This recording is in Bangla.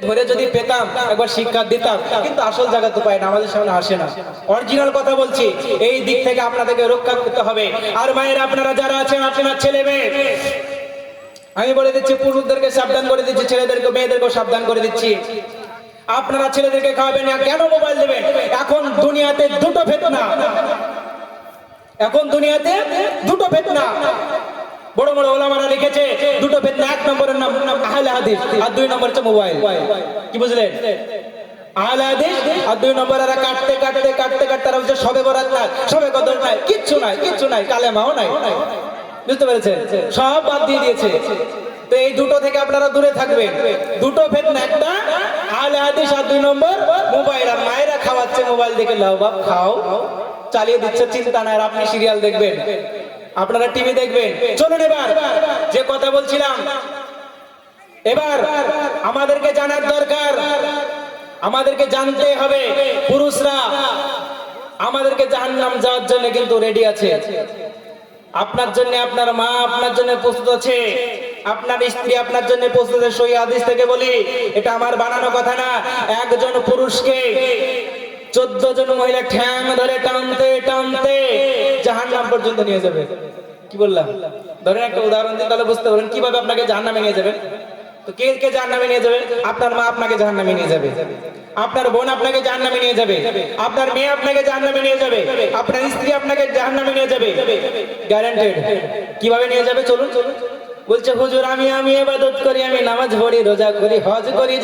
ধরে যদি পেতাম একবার শিক্ষা দিতাম, কিন্তু আসল জায়গা তো পাই না, আমাদের সামনে আসে না। অরিজিনাল কথা বলছি, এই দিক থেকে আপনাদেরকে রক্ষা করতে হবে। আর মায়ের আপনারা যারা আছেন, আপনার ছেলে মেয়ে, আমি বলে দিচ্ছি, পুরুষদেরকে সাবধান করে দিচ্ছি, ছেলেদেরকে মেয়েদেরকেও সাবধান করে দিচ্ছি। আপনারা ছেলেদেরকে খাওয়াবেন না, কেন মোবাইল দেবেন? এখন দুনিয়াতে দুটো ফিতনা, এখন দুনিয়াতে দুটো ফিতনা। বড় বড় ওলামারা লিখেছে দুটো ফিতনা। এক নম্বরের নাম আহলে হাদিস, আর দুই নম্বর হচ্ছে মোবাইল। কি বুঝলেন? আহলে হাদিস আর দুই নম্বর এরা কাটতে কাটতে কাটতে কাটতে তারা বলছে সবে বরাত নাই, সবে কদর নাই, কিচ্ছু নাই, কিচ্ছু নাই, কালেমাও নাই। বুঝতে পেরেছেন? সব বাদ দিয়ে দিয়েছে। তো এই দুটো থেকে আপনারা দূরে থাকবেন। দুটো ফিতনা, একটা আহলে হাদিস আর দুই নম্বর মোবাইল। আর মায়েরা খাওয়াচ্ছে মোবাইল দেখে, লাও বাপ খাও, চালিয়ে দিচ্ছে, চিন্তা নাই। আর আপনি সিরিয়াল দেখবেন, আপনারা টিভি দেখবেন। চলুন এবার যে কথা বলছিলাম, এবার আমাদেরকে জানার দরকার, আমাদেরকে জানতে হবে পুরুষরা আমাদেরকে জাহান্নাম যাওয়ার জন্য কিন্তু রেডি আছে। আপনার জন্য আপনার মা আপনার জন্য প্রস্তুত আছে, আপনার স্ত্রী আপনার জন্য প্রস্তুত আছে। সহিহ হাদিস থেকে বলি, এটা আমার বানানো কথা না। একজন পুরুষকে 14 জন মহিলা ঠ্যাং ধরে টানতে টানতে জাহান্নাম পর্যন্ত নিয়ে যাবে। কি বললাম? ধরেন একটা উদাহরণ দিই, তাহলে বুঝতে পারবেন কিভাবে আপনাকে জাহান্নামে নিয়ে যাবে। তো কে কে জাহান্নামে নিয়ে যাবে? আপনার মা আপনাকে জাহান্নামে নিয়ে যাবে, আপনার বোন আপনাকে জাহান্নামে নিয়ে যাবে, আপনার মেয়ে আপনাকে জাহান্নামে নিয়ে যাবে, আপনার স্ত্রী আপনাকে জাহান্নামে নিয়ে যাবে, গ্যারান্টেড। কিভাবে নিয়ে যাবে? চলুন চলুন। বলছে হুজুর আমি ইবাদত করি, আমি নামাজ পড়ি, রোজা করি, হজ করি।